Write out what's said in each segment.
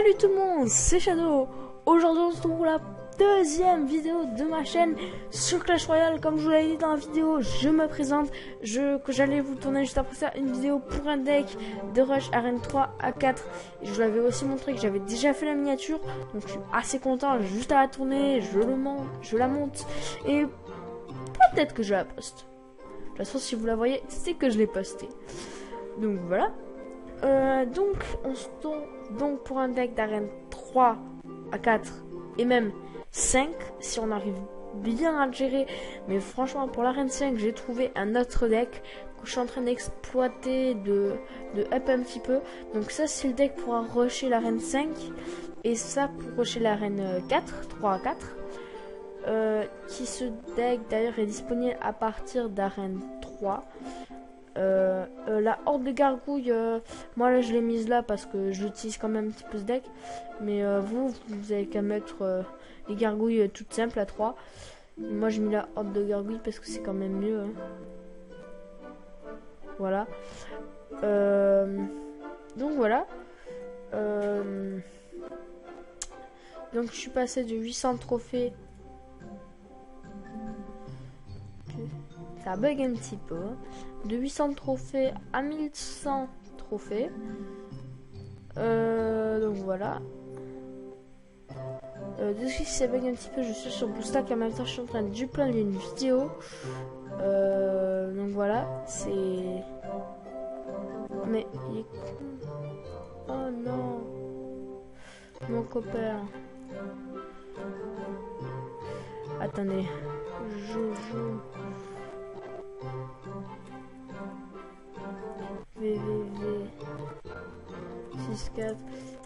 Salut tout le monde, c'est Shadow. Aujourd'hui on se retrouve pour la deuxième vidéo de ma chaîne sur Clash Royale. Comme je vous l'avais dit dans la vidéo, je me présente. Que j'allais vous tourner juste après ça une vidéo pour un deck de Rush Arène 3 à 4. Et je vous l'avais aussi montré que j'avais déjà fait la miniature. Donc je suis assez content, j'ai juste à la tourner, je la monte. Et peut-être que je la poste. De toute façon si vous la voyez, c'est que je l'ai postée. Donc voilà. Donc on se tourne donc pour un deck d'arène 3 à 4 et même 5 si on arrive bien à le gérer. Mais franchement pour l'arène 5 j'ai trouvé un autre deck que je suis en train d'exploiter, de up un petit peu. Donc ça c'est le deck pour rusher l'arène 5 et ça pour rusher l'arène 4, 3 à 4. Qui ce deck d'ailleurs est disponible à partir d'arène 3. La horde de gargouilles, moi là je l'ai mise là parce que j'utilise quand même un petit peu ce deck. Mais vous avez qu'à mettre les gargouilles toutes simples à 3. Moi j'ai mis la horde de gargouilles parce que c'est quand même mieux, hein. Voilà. Donc voilà. Donc je suis passé de 800 trophées. Ça bug un petit peu. De 800 trophées à 1100 trophées. Donc voilà. Dessus si ça bug un petit peu, je suis sur BlueStack. En même temps je suis en train de dupliquer une vidéo. Donc voilà. C'est... Mais il est con. Oh non. Mon copain. Attendez. Jojo. VVV 6-4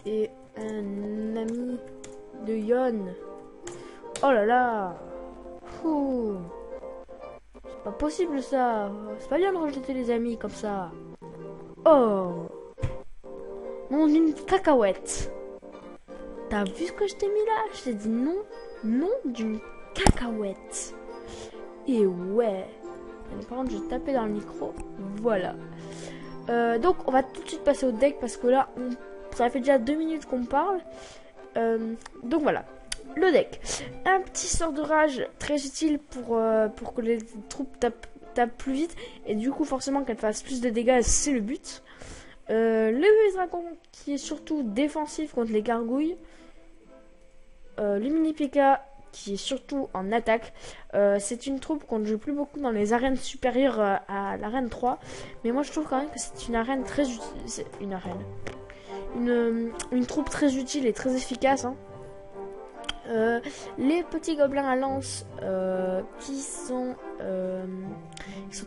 et un ami de Yon. Oh là là. C'est pas possible ça. C'est pas bien de rejeter les amis comme ça. Oh. Non, d'une cacahuète. T'as vu ce que je t'ai mis là? Je t'ai dit non. Non d'une cacahuète. Et ouais. Par contre, je vais taper dans le micro. Voilà. Donc, on va tout de suite passer au deck parce que là, ça fait déjà 2 minutes qu'on parle. Donc voilà. Le deck. Un petit sort de rage très utile pour que les troupes tapent plus vite. Et du coup, forcément, qu'elles fassent plus de dégâts, c'est le but. Le bébé dragon qui est surtout défensif contre les gargouilles. Le mini PK qui est surtout en attaque. C'est une troupe qu'on ne joue plus beaucoup dans les arènes supérieures à l'arène 3. Mais moi je trouve quand même que c'est une arène très utile. Une troupe très utile et très efficace, hein. Les petits gobelins à lance qui sont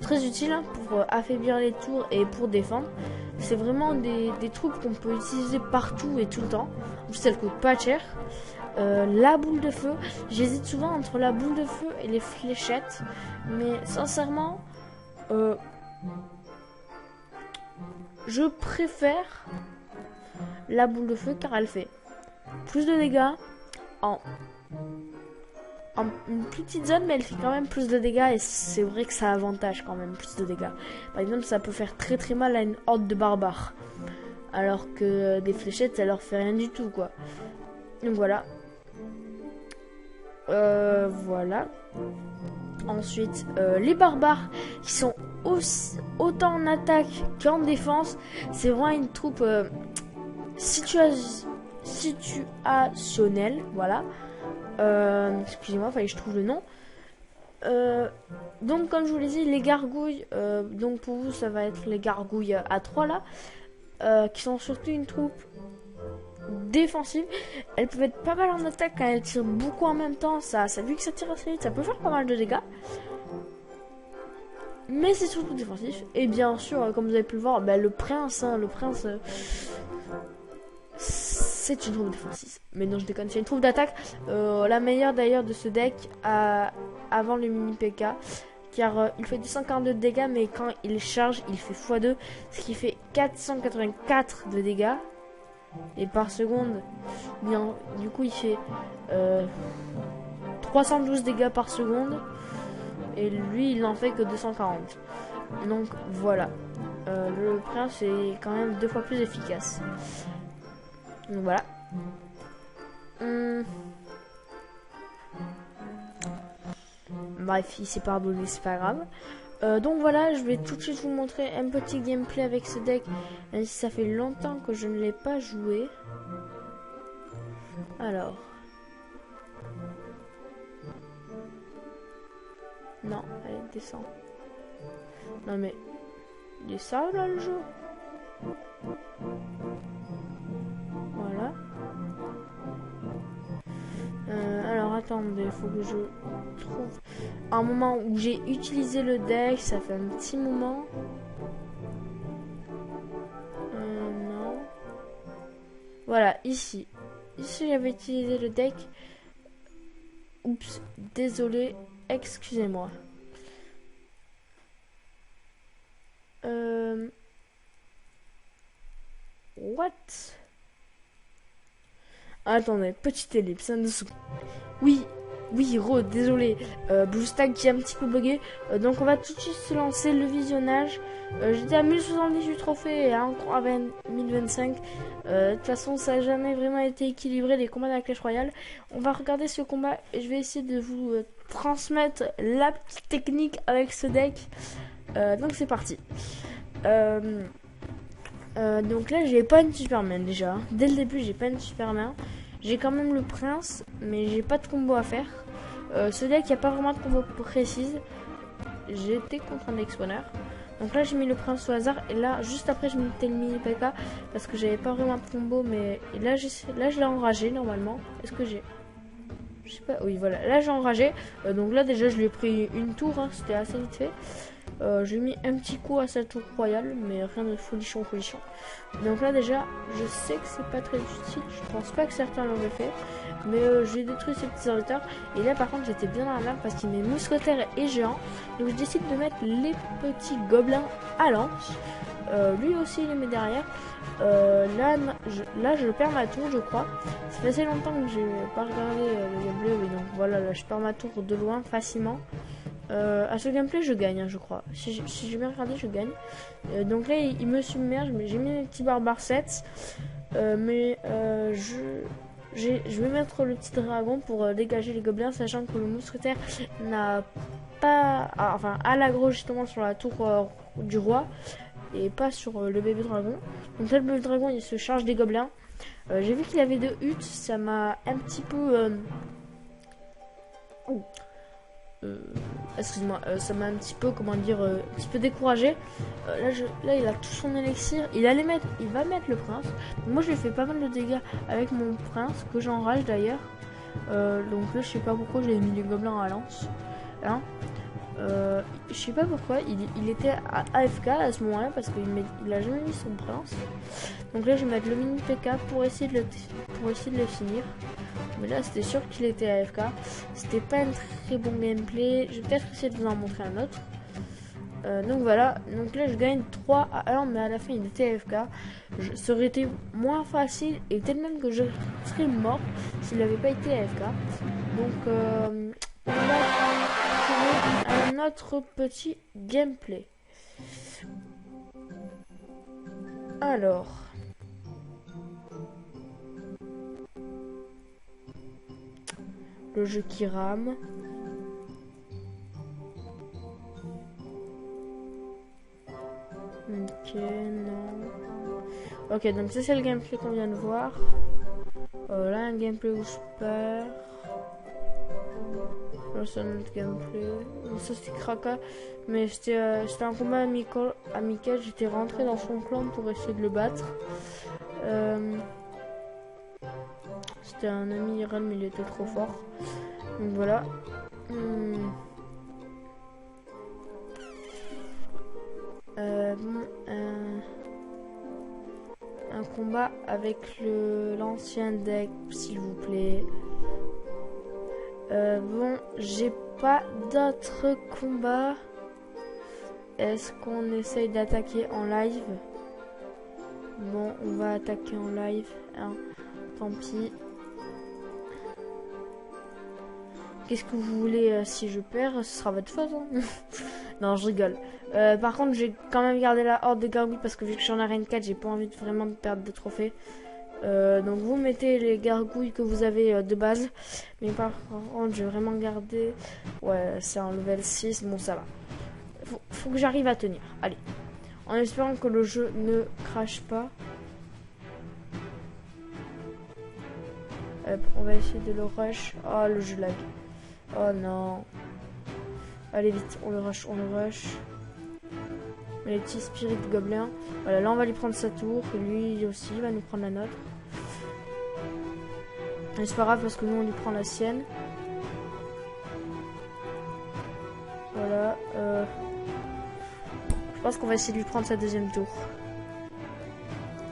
très utiles, hein, pour affaiblir les tours et pour défendre. C'est vraiment des troupes qu'on peut utiliser partout et tout le temps. En plus elles coûtent pas cher. La boule de feu, j'hésite souvent entre la boule de feu et les fléchettes, mais sincèrement je préfère la boule de feu car elle fait plus de dégâts en une petite zone, mais elle fait quand même plus de dégâts et c'est vrai que ça avantage quand même plus de dégâts. Par exemple, ça peut faire très très mal à une horde de barbares, alors que des fléchettes ça leur fait rien du tout, quoi. Donc voilà. Voilà. Ensuite, les barbares qui sont autant en attaque qu'en défense. C'est vraiment une troupe situationnelle. Voilà. Excusez-moi, fallait que je trouve le nom. Donc comme je vous l'ai dit, les gargouilles, donc pour vous ça va être les gargouilles à 3 là, qui sont surtout une troupe défensive. Elles peuvent être pas mal en attaque quand elles tirent beaucoup en même temps. Ça vu que ça tire assez vite, ça peut faire pas mal de dégâts. Mais c'est surtout défensif. Et bien sûr, comme vous avez pu le voir, le prince, hein, c'est une troupe défensive. Mais non, je déconne, c'est une troupe d'attaque. La meilleure d'ailleurs de ce deck avant le mini PK. Car il fait 242 de dégâts, mais quand il charge, il fait x2. Ce qui fait 484 de dégâts. Et par seconde, bien, du coup il fait 312 dégâts par seconde. Et lui il n'en fait que 240. Donc voilà. Le prince est quand même 2 fois plus efficace. Donc voilà. Bref, il s'est pardonné, c'est pas grave. Donc voilà, je vais tout de suite vous montrer un petit gameplay avec ce deck, même si ça fait longtemps que je ne l'ai pas joué. Alors. Non, allez, descend. Non mais, il est ça là le jeu. Voilà. Alors attendez, il faut que je trouve un moment où j'ai utilisé le deck. Ça fait un petit moment. Non. Voilà, ici. Ici j'avais utilisé le deck. Oups, désolé, excusez-moi. What? Attendez, petite ellipse, un dessous. Oui, désolé. BlueStack qui est un petit peu bugué. Donc on va tout de suite se lancer le visionnage. J'étais à 1078 trophées et à 1025. De toute façon, ça n'a jamais vraiment été équilibré les combats de la Clash Royale. On va regarder ce combat et je vais essayer de vous transmettre la petite technique avec ce deck. Donc c'est parti. Donc là j'ai pas une Superman déjà. Dès le début j'ai pas une Superman. J'ai quand même le prince, mais j'ai pas de combo à faire. Ce deck il n'y a pas vraiment de combo précise. J'étais contre un deck spawner. Donc là j'ai mis le prince au hasard. Et là juste après je mettais le mini PK. Parce que j'avais pas vraiment de combo. Mais et là je l'ai enragé normalement. Est-ce que j'ai... Je sais pas. Oui voilà. Là j'ai enragé. Donc là déjà je lui ai pris une tour. Hein. C'était assez vite fait. J'ai mis un petit coup à sa tour royale, mais rien de folichon. Donc là déjà, je sais que c'est pas très utile, je pense pas que certains l'auraient fait, mais j'ai détruit ces petits serviteurs. Et là par contre j'étais bien dans la merde parce qu'il met mousquetaire et géant. Donc je décide de mettre les petits gobelins à lance. Lui aussi il les met derrière. Là je perds ma tour je crois. Ça fait assez longtemps que j'ai pas regardé le gameplay, mais donc voilà, là je perds ma tour de loin facilement. À ce gameplay je gagne, hein, je crois. Si j'ai bien regardé, je gagne. Donc là il me submerge, mais j'ai mis les petits barbares 7. Je vais mettre le petit dragon pour dégager les gobelins, sachant que le mousquetaire n'a pas... enfin, à l'aggro justement sur la tour du roi et pas sur le bébé dragon. Donc là le bébé dragon il se charge des gobelins. J'ai vu qu'il avait 2 huttes, ça m'a un petit peu... excuse-moi, ça m'a un petit peu, comment dire, un petit peu découragé. Là il a tout son élixir, il va mettre le prince. Donc moi je lui fais pas mal de dégâts avec mon prince, que j'enrage d'ailleurs. Donc là je sais pas pourquoi j'ai mis les gobelins à lance. Hein, je sais pas pourquoi, il était à AFK à ce moment là, parce qu'il a jamais mis son prince. Donc là je vais mettre le mini PK pour essayer de le finir. Mais là c'était sûr qu'il était AFK. C'était pas un très bon gameplay. Je vais peut-être essayer de vous en montrer un autre. Donc voilà, donc là je gagne 3-1, mais à la fin il était AFK. Ça aurait été moins facile et peut-être même que je serais mort s'il n'avait pas été AFK. Donc on va trouver un autre petit gameplay. Alors... le jeu qui rame. Ok, non. Ok, donc ça c'est le gameplay qu'on vient de voir. Là, un gameplay où je perds. Là, c'est un autre gameplay. Ça c'était Kraka. Mais c'était un combat amical. J'étais rentré dans son clan pour essayer de le battre. C'était un ami IRL, mais il était trop fort. Donc voilà. Un combat avec l'ancien deck, s'il vous plaît. Bon, j'ai pas d'autres combats. Est-ce qu'on essaye d'attaquer en live? Bon, on va attaquer en live. Hein. Tant pis. Qu'est-ce que vous voulez? Si je perds, ce sera votre faute. Hein. Non, je rigole. Par contre, j'ai quand même gardé la horde de gargouilles parce que vu que j'en ai rien 4, j'ai pas envie de vraiment perdre de trophées. Donc vous mettez les gargouilles que vous avez de base. Mais par contre, je vais vraiment garder... Ouais, c'est un level 6. Bon, ça va. Faut que j'arrive à tenir. Allez. En espérant que le jeu ne crache pas. Hop, on va essayer de le rush. Oh, le jeu lag. Oh non. Allez, vite. On le rush, on le rush. Les petits spirits gobelins. Voilà, là on va lui prendre sa tour. Et lui aussi, il va nous prendre la nôtre. Mais c'est pas grave parce que nous on lui prend la sienne. Voilà. Je pense qu'on va essayer de lui prendre sa deuxième tour.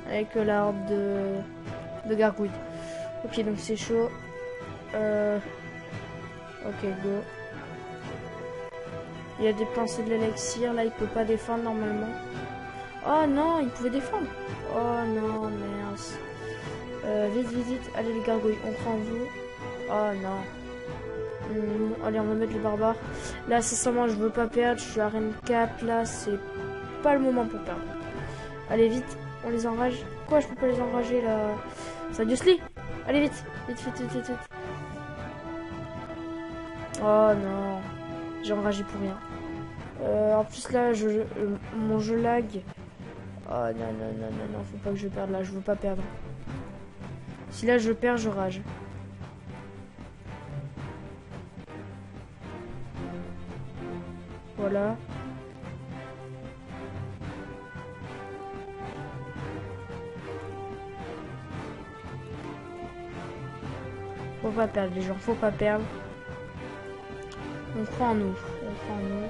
Avec la horde de gargouilles. Ok, donc c'est chaud. Ok, go. Il a dépensé de l'élixir. Là, il peut pas défendre normalement. Oh non, il pouvait défendre. Oh non, merde. Vite, vite, vite. Allez, les gargouilles, on prend vous. Oh non. Allez, on va mettre les barbares. Là, sincèrement, je veux pas perdre. Je suis à Arène 4. Là, c'est pas le moment pour perdre. Allez, vite. On les enrage. Quoi, je peux pas les enrager là? Ça Lee. Allez, vite. Vite, vite, vite, vite, vite. Oh non. J'ai enragé pour rien. En plus là, mon jeu lag. Oh non, non, non, non, non, faut pas que je perde là, je veux pas perdre. Si là je perds, je rage. Voilà. Faut pas perdre les gens, faut pas perdre. On croit en nous, on croit en nous.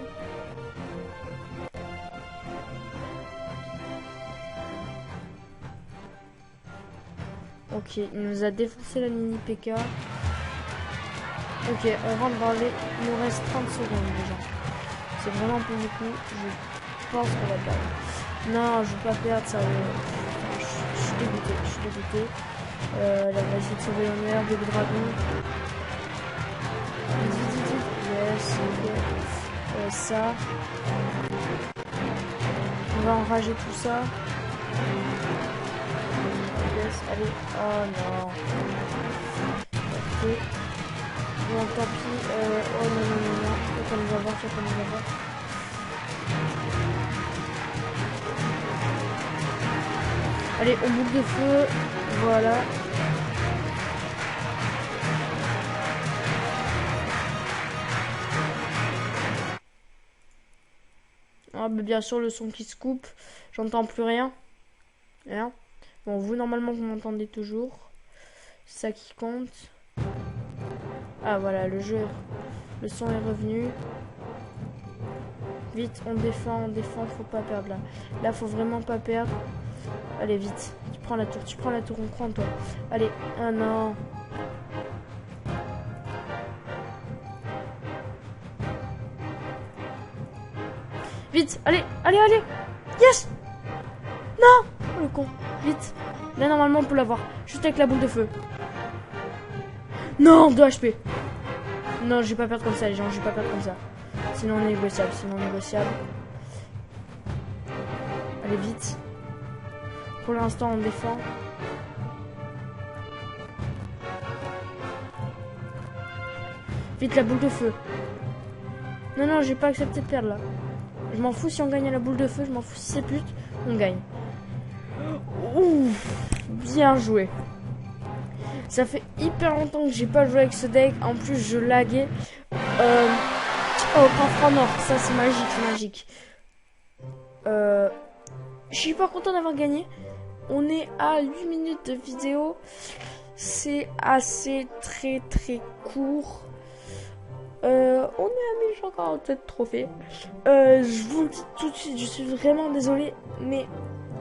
Ok, il nous a défoncé la mini PK. Ok, on rentre dans les... Il nous reste 30 secondes déjà. C'est vraiment pas beaucoup. Je pense qu'on va perdre. Non, je veux pas perdre, ça. Je suis dégoûté, je suis dégoûté. Là, on va essayer de sauver l'honneur, bébé dragon. Yes, ok. Ça. On va enrager tout ça. Yes, allez. Oh non. Ok. Bon, tant pis. Oh non, non, non, non. Faut qu'on nous avoir, faut qu'on nous avoir. Allez, on boucle de feu. Voilà. Ah, bah, bien sûr, le son qui se coupe. J'entends plus rien. Rien. Bon, vous, normalement, vous m'entendez toujours. C'est ça qui compte. Ah, voilà, le jeu. Le son est revenu. Vite, on défend, faut pas perdre là. Là, faut vraiment pas perdre. Allez, vite. Tu prends la tour, on croit en toi. Allez, ah non. Vite, allez, allez, allez. Yes. Non. Oh, le con. Vite. Là, normalement, on peut l'avoir. Juste avec la boule de feu. Non, 2 HP. Non, je vais pas perdre comme ça, les gens. Je vais pas perdre comme ça. Sinon, négociable. Allez, vite. Pour l'instant, on défend. Vite, la boule de feu. Non, non, j'ai pas accepté de perdre, là. Je m'en fous si on gagne à la boule de feu. Je m'en fous si c'est pute. On gagne. Ouf. Bien joué. Ça fait hyper longtemps que j'ai pas joué avec ce deck. En plus, je laguais. Oh, coffre en or. Ça, c'est magique, c'est magique. Je suis pas content d'avoir gagné. On est à 8 minutes de vidéo. C'est assez très court. On est à 1147 trophées. Je vous le dis tout de suite, je suis vraiment désolé, mais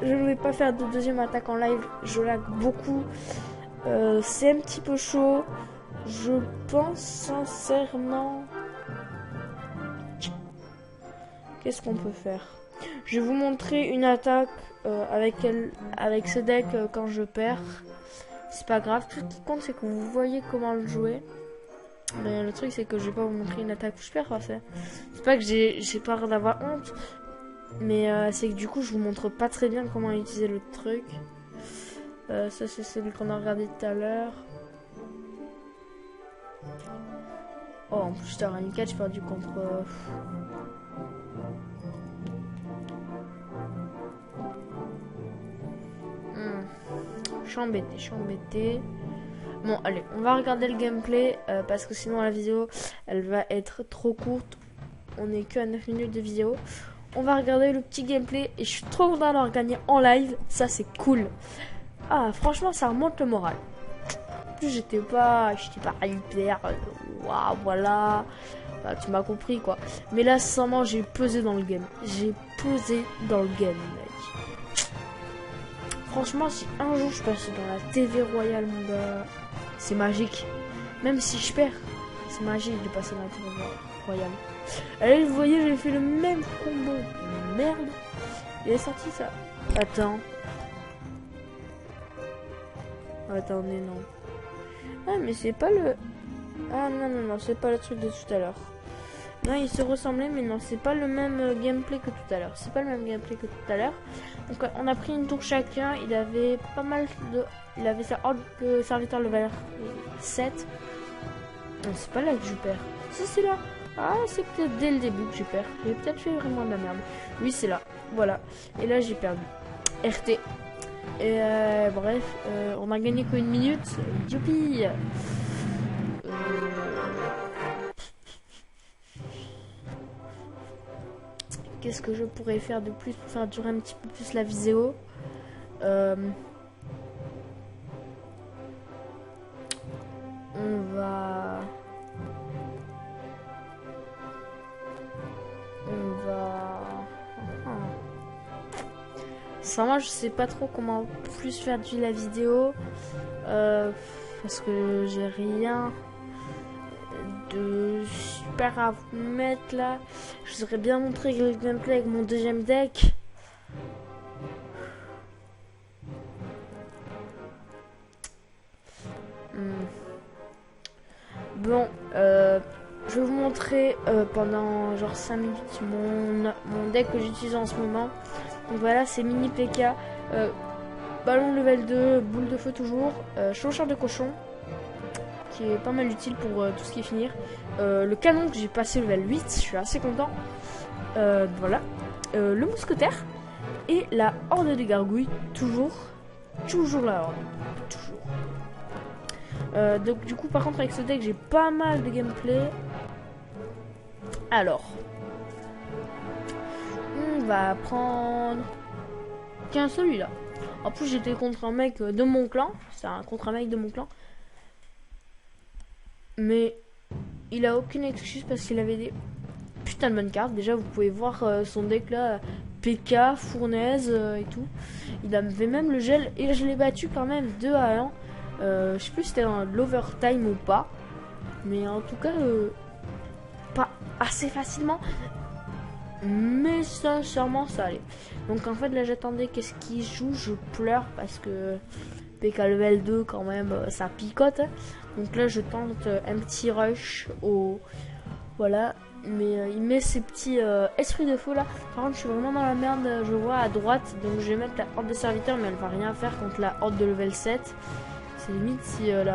je ne vais pas faire de deuxième attaque en live. Je lag beaucoup. C'est un petit peu chaud. Je pense sincèrement... Qu'est-ce qu'on peut faire? Je vais vous montrer une attaque avec ce deck quand je perds. C'est pas grave. Tout ce qui compte, c'est que vous voyez comment le jouer. Mais le truc, c'est que je vais pas vous montrer une attaque où je perds. C'est pas que j'ai peur d'avoir honte. Mais c'est que du coup, je vous montre pas très bien comment utiliser le truc. Ça c'est celui qu'on a regardé tout à l'heure. Oh, en plus, t'as une 4, j'ai perdu contre... Je suis embêté. Bon, allez, on va regarder le gameplay parce que sinon la vidéo, elle va être trop courte. On est que à 9 minutes de vidéo. On va regarder le petit gameplay et je suis trop content d'avoir gagné en live. Ça, c'est cool. Ah, franchement, ça remonte le moral. En plus, j'étais pas hyper... Waouh, voilà. Bah, tu m'as compris, quoi. Mais là, sincèrement, j'ai pesé dans le game. J'ai pesé dans le game, mec. Franchement, si un jour je passe dans la TV Royale, mon gars, c'est magique. Même si je perds, c'est magique de passer dans la TV Royale. Allez, vous voyez, j'ai fait le même combo. Merde. Il est sorti, ça. Attends. Attendez, non. Ah, mais c'est pas le... Ah, non, c'est pas le truc de tout à l'heure. Non, ils se ressemblaient, mais non, c'est pas le même gameplay que tout à l'heure. C'est pas le même gameplay que tout à l'heure. Donc, on a pris une tour chacun. Il avait pas mal de... Il avait sa horde de serviteur level 7. C'est pas là que je perds. Si, c'est là. Ah, c'est peut-être dès le début que je perds. J'ai peut-être fait vraiment de la merde. Oui, c'est là. Voilà. Et là, j'ai perdu. RT. Et bref, on a gagné qu'une minute. Youpi. Qu'est-ce que je pourrais faire de plus pour faire durer un petit peu plus la vidéo? On va... Ça, moi, je sais pas trop comment plus faire durer la vidéo. Parce que j'ai rien de super à vous mettre là. Je vous aurais bien montré le gameplay avec mon deuxième deck. Bon, je vais vous montrer pendant genre 5 minutes mon deck que j'utilise en ce moment. Donc voilà, c'est mini PK, ballon level 2, boule de feu toujours, chaucheur de cochon, qui est pas mal utile pour tout ce qui est finir. Le canon que j'ai passé level 8, je suis assez content. Voilà, le mousquetaire et la horde des gargouilles, toujours la horde, toujours. Donc du coup, par contre, avec ce deck, j'ai pas mal de gameplay. Alors, on va prendre qu'un celui-là. En plus, j'étais contre un mec de mon clan. C'est contre un mec de mon clan. Mais il a aucune excuse parce qu'il avait des putain de bonnes cartes. Déjà, vous pouvez voir son deck là. PK, fournaise et tout. Il avait même le gel. Et je l'ai battu quand même 2 à 1. Je sais plus si c'était dans l'overtime ou pas. Mais en tout cas, pas assez facilement. Mais sincèrement, ça allait. Donc en fait, là, j'attendais qu'est-ce qu'il joue. Je pleure parce que PK level 2, quand même, ça picote. Donc là, je tente un petit rush au... Voilà. Mais il met ses petits esprits de feu là. Par contre, je suis vraiment dans la merde. Je vois à droite. Donc je vais mettre la horde de serviteurs. Mais elle va rien faire contre la horde de level 7. C'est limite si elle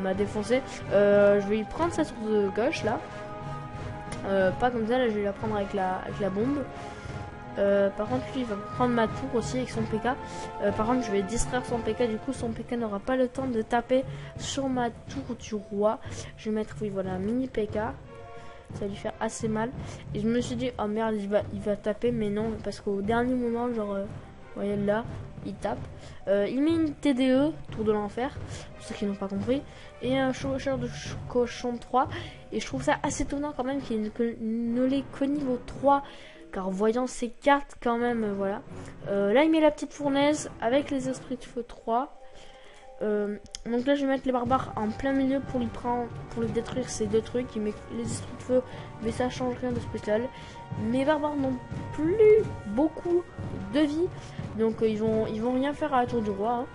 m'a défoncé. Je vais lui prendre sa tour de gauche là. Pas comme ça, là je vais la prendre avec la bombe. Par contre, lui il va prendre ma tour aussi avec son PK. Par contre, je vais distraire son PK. Du coup, son PK n'aura pas le temps de taper sur ma tour du roi. Je vais mettre, oui, voilà, un mini PK. Ça va lui faire assez mal. Et je me suis dit, oh merde, il va taper. Mais non, parce qu'au dernier moment, genre, vous voyez là, il tape. Il met une TDE, tour de l'enfer, pour ceux qui n'ont pas compris. Et un chauffeur de cochon 3. Et je trouve ça assez étonnant quand même qu'il ne l'ait qu'au niveau 3. Car en voyant ses cartes quand même, voilà. Là il met la petite fournaise avec les esprits de feu 3. Donc là je vais mettre les barbares en plein milieu pour lui détruire ces deux trucs. Il met les esprits de feu, mais ça change rien de spécial. Mes barbares n'ont plus beaucoup de vie. Donc ils vont rien faire à la tour du roi.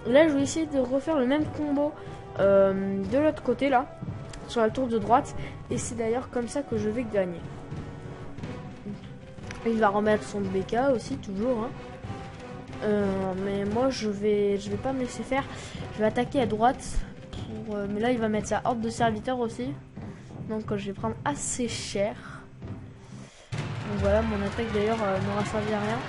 Là je vais essayer de refaire le même combo de l'autre côté là. Sur la tour de droite. Et c'est d'ailleurs comme ça que je vais gagner. Il va remettre son BK aussi toujours. Mais moi je vais pas me laisser faire. Je vais attaquer à droite. Mais là il va mettre sa horde de serviteurs aussi. Donc je vais prendre assez cher. Donc voilà, mon attaque d'ailleurs n'aura servi à rien.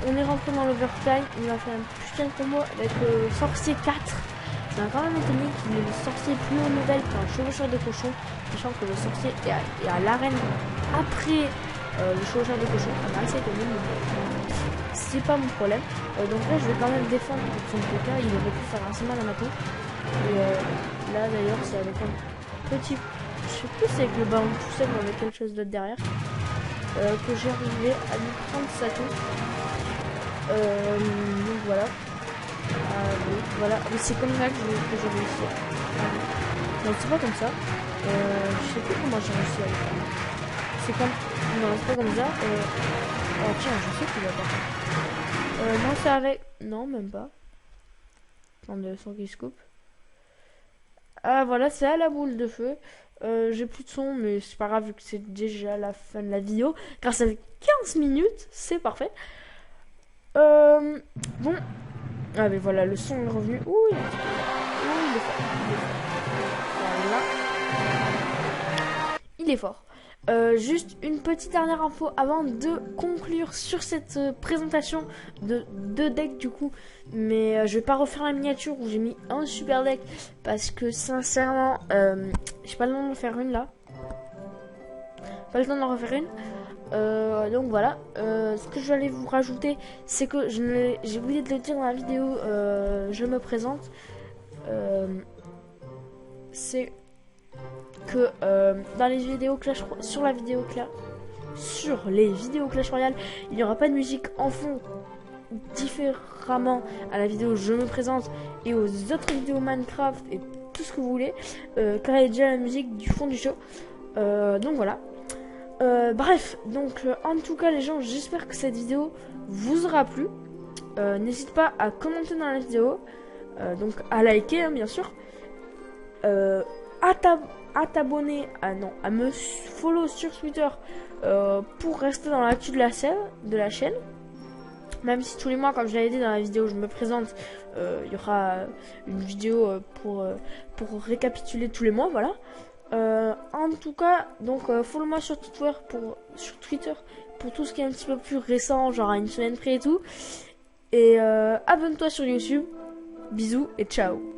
On est rentré dans l'overtime. Il m'a fait un putain de combo avec le sorcier 4. Ça m'a quand même étonné qu'il ait le sorcier plus haut level qu'un chevaucheur de cochon. Sachant que le sorcier est à l'arène après le chevaucheur de cochon. Ça m'a assez étonné, mais bon, c'est pas mon problème. Donc là je vais quand même défendre son PK. Il aurait pu faire assez mal à ma tour. Et là d'ailleurs c'est avec un petit... Je sais plus si c'est avec le ballon tout seul ou avec quelque chose d'autre derrière. Que j'ai arrivé à lui prendre sa tour. Donc voilà. Oui, voilà. Mais c'est comme ça que j'ai réussi. Non, c'est pas comme ça. Je sais plus comment j'ai réussi à le faire. C'est comme... Non, c'est pas comme ça. Oh tiens, je sais qu'il va pas. Non, c'est avec... Non, même pas. Attendez, sans qu'il se coupe. Ah voilà, c'est à la boule de feu. J'ai plus de son, mais c'est pas grave vu que c'est déjà la fin de la vidéo. Car ça fait 15 minutes, c'est parfait. Bon. Ah mais voilà, le son est revenu. Ouh, il est fort. Voilà. Il est fort. Juste une petite dernière info avant de conclure sur cette présentation de deux decks du coup. Mais je vais pas refaire la miniature où j'ai mis un super deck parce que sincèrement, j'ai pas le temps de faire une là. Pas le temps d'en refaire une. Donc voilà, ce que je vais aller vous rajouter, c'est que j'ai oublié de le dire dans la vidéo, je me présente. C'est que dans les vidéos Clash sur les vidéos Clash Royale, il n'y aura pas de musique en fond différemment à la vidéo je me présente et aux autres vidéos Minecraft et tout ce que vous voulez, car il y a déjà la musique du fond du show. Donc voilà. Bref, donc en tout cas les gens, j'espère que cette vidéo vous aura plu. N'hésite pas à commenter dans la vidéo, donc à liker hein, bien sûr, à t'abonner, à me follow sur Twitter pour rester dans l'actu de la chaîne. Même si tous les mois, comme je l'avais dit dans la vidéo où je me présente, il y aura une vidéo pour récapituler tous les mois, voilà. En tout cas, donc follow-moi sur Twitter pour tout ce qui est un petit peu plus récent, genre à une semaine près et tout. Et abonne-toi sur YouTube. Bisous et ciao.